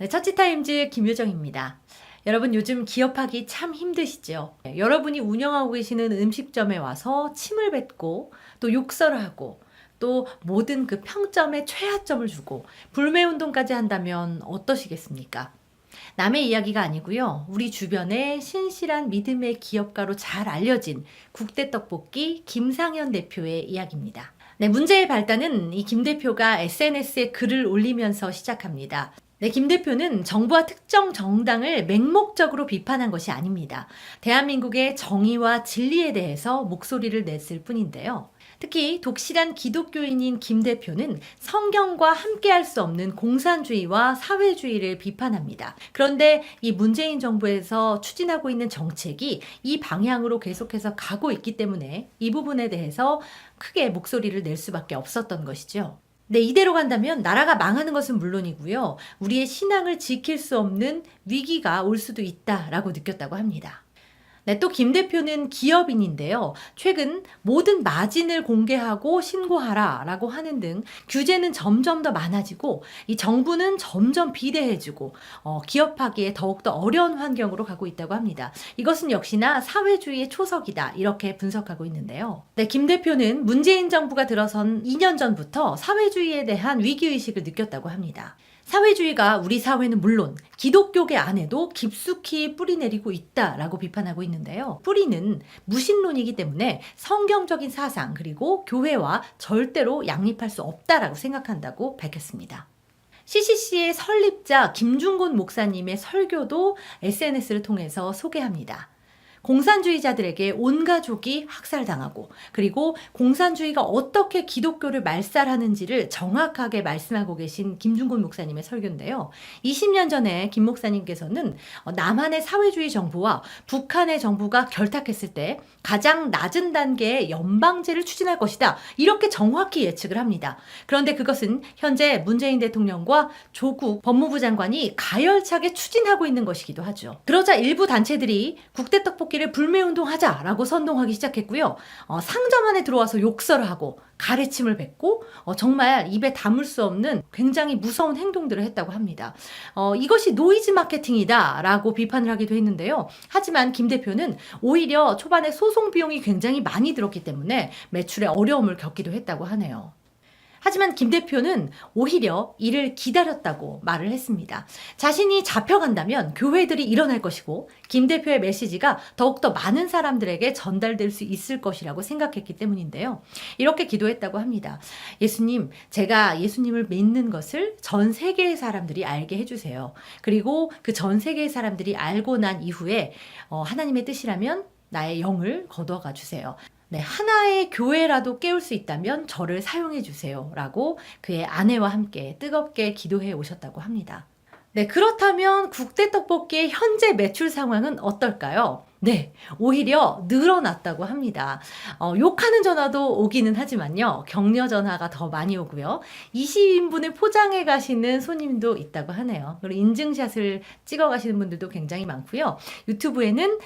네, 처치타임즈 김효정입니다. 여러분 요즘 기업하기 참 힘드시죠? 여러분이 운영하고 계시는 음식점에 와서 침을 뱉고 또 욕설을 하고 또 모든 그 평점에 최하점을 주고 불매운동까지 한다면 어떠시겠습니까? 남의 이야기가 아니고요. 우리 주변에 신실한 믿음의 기업가로 잘 알려진 국대떡볶이 김상현 대표의 이야기입니다. 네, 문제의 발단은 이 김 대표가 SNS에 글을 올리면서 시작합니다. 네, 김 대표는 정부와 특정 정당을 맹목적으로 비판한 것이 아닙니다. 대한민국의 정의와 진리에 대해서 목소리를 냈을 뿐인데요. 특히 독실한 기독교인인 김 대표는 성경과 함께할 수 없는 공산주의와 사회주의를 비판합니다. 그런데 이 문재인 정부에서 추진하고 있는 정책이 이 방향으로 계속해서 가고 있기 때문에 이 부분에 대해서 크게 목소리를 낼 수밖에 없었던 것이죠. 네, 이대로 간다면 나라가 망하는 것은 물론이고요. 우리의 신앙을 지킬 수 없는 위기가 올 수도 있다라고 느꼈다고 합니다. 네, 또 김 대표는 기업인인데요. 최근 모든 마진을 공개하고 신고하라라고 하는 등 규제는 점점 더 많아지고 이 정부는 점점 비대해지고 기업하기에 더욱더 어려운 환경으로 가고 있다고 합니다. 이것은 역시나 사회주의의 초석이다 이렇게 분석하고 있는데요. 네, 김 대표는 문재인 정부가 들어선 2년 전부터 사회주의에 대한 위기의식을 느꼈다고 합니다. 사회주의가 우리 사회는 물론 기독교계 안에도 깊숙이 뿌리내리고 있다라고 비판하고 있는데요. 뿌리는 무신론이기 때문에 성경적인 사상 그리고 교회와 절대로 양립할 수 없다라고 생각한다고 밝혔습니다. CCC의 설립자 김중곤 목사님의 설교도 SNS를 통해서 소개합니다. 공산주의자들에게 온 가족이 학살당하고 그리고 공산주의가 어떻게 기독교를 말살하는지를 정확하게 말씀하고 계신 김중곤 목사님의 설교인데요. 20년 전에 김 목사님께서는 남한의 사회주의 정부와 북한의 정부가 결탁했을 때 가장 낮은 단계의 연방제를 추진할 것이다. 이렇게 정확히 예측을 합니다. 그런데 그것은 현재 문재인 대통령과 조국 법무부 장관이 가열차게 추진하고 있는 것이기도 하죠. 그러자 일부 단체들이 국대떡볶이를 불매운동하자라고 선동하기 시작했고요. 상점 안에 들어와서 욕설을 하고 가래침을 뱉고 정말 입에 담을 수 없는 굉장히 무서운 행동들을 했다고 합니다. 이것이 노이즈 마케팅이다라고 비판을 하기도 했는데요. 하지만 김 대표는 오히려 초반에 소송 비용이 굉장히 많이 들었기 때문에 매출에 어려움을 겪기도 했다고 하네요. 하지만 김 대표는 오히려 이를 기다렸다고 말을 했습니다. 자신이 잡혀간다면 교회들이 일어날 것이고 김 대표의 메시지가 더욱더 많은 사람들에게 전달될 수 있을 것이라고 생각했기 때문인데요. 이렇게 기도했다고 합니다. 예수님, 제가 예수님을 믿는 것을 전 세계의 사람들이 알게 해주세요. 그리고 그 전 세계의 사람들이 알고 난 이후에 하나님의 뜻이라면 나의 영을 거두어가 주세요. 네, 하나의 교회라도 깨울 수 있다면 저를 사용해 주세요. 라고 그의 아내와 함께 뜨겁게 기도해 오셨다고 합니다. 네, 그렇다면 국대떡볶이의 현재 매출 상황은 어떨까요? 네, 오히려 늘어났다고 합니다. 욕하는 전화도 오기는 하지만요. 격려 전화가 더 많이 오고요. 20인분을 포장해 가시는 손님도 있다고 하네요. 그리고 인증샷을 찍어 가시는 분들도 굉장히 많고요. 유튜브에는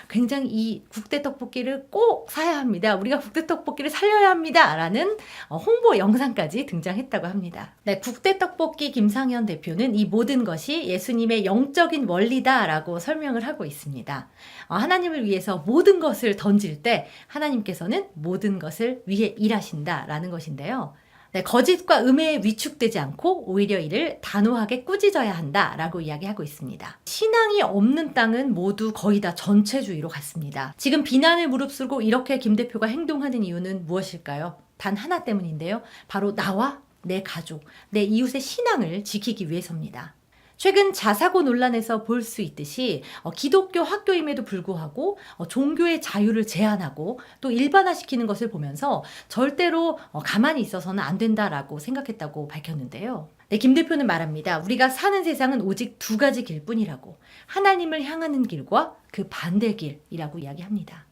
굉장히 이 국대떡볶이를 꼭 사야 합니다. 우리가 국대떡볶이를 살려야 합니다. 라는 홍보 영상까지 등장했다고 합니다. 네, 국대떡볶이 김상현 대표는 이 모든 것이 예수님의 영적인 원리다라고 설명을 하고 있습니다. 하나님을 위해서 모든 것을 던질 때 하나님께서는 모든 것을 위해 일하신다라는 것인데요. 네, 거짓과 음해에 위축되지 않고 오히려 이를 단호하게 꾸짖어야 한다라고 이야기하고 있습니다. 신앙이 없는 땅은 모두 거의 다 전체주의로 갔습니다. 지금 비난을 무릅쓰고 이렇게 김 대표가 행동하는 이유는 무엇일까요? 단 하나 때문인데요. 바로 나와 내 가족, 내 이웃의 신앙을 지키기 위해서입니다. 최근 자사고 논란에서 볼 수 있듯이 기독교 학교임에도 불구하고 종교의 자유를 제한하고 또 일반화시키는 것을 보면서 절대로 가만히 있어서는 안 된다라고 생각했다고 밝혔는데요. 네, 김 대표는 말합니다. 우리가 사는 세상은 오직 두 가지 길뿐이라고. 하나님을 향하는 길과 그 반대 길이라고 이야기합니다.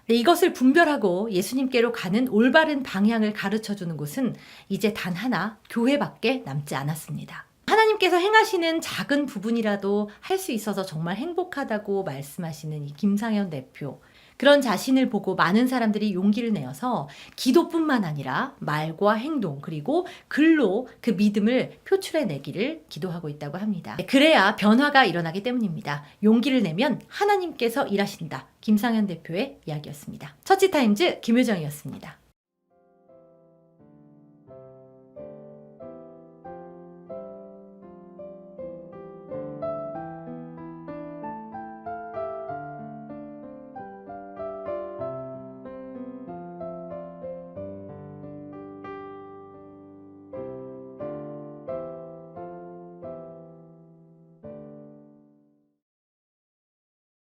네, 이것을 분별하고 예수님께로 가는 올바른 방향을 가르쳐주는 곳은 이제 단 하나 교회밖에 남지 않았습니다. 하나님께서 행하시는 작은 부분이라도 할 수 있어서 정말 행복하다고 말씀하시는 이 김상현 대표. 그런 자신을 보고 많은 사람들이 용기를 내어서 기도뿐만 아니라 말과 행동 그리고 글로 그 믿음을 표출해 내기를 기도하고 있다고 합니다. 그래야 변화가 일어나기 때문입니다. 용기를 내면 하나님께서 일하신다. 김상현 대표의 이야기였습니다. 처치타임즈 김효정이었습니다.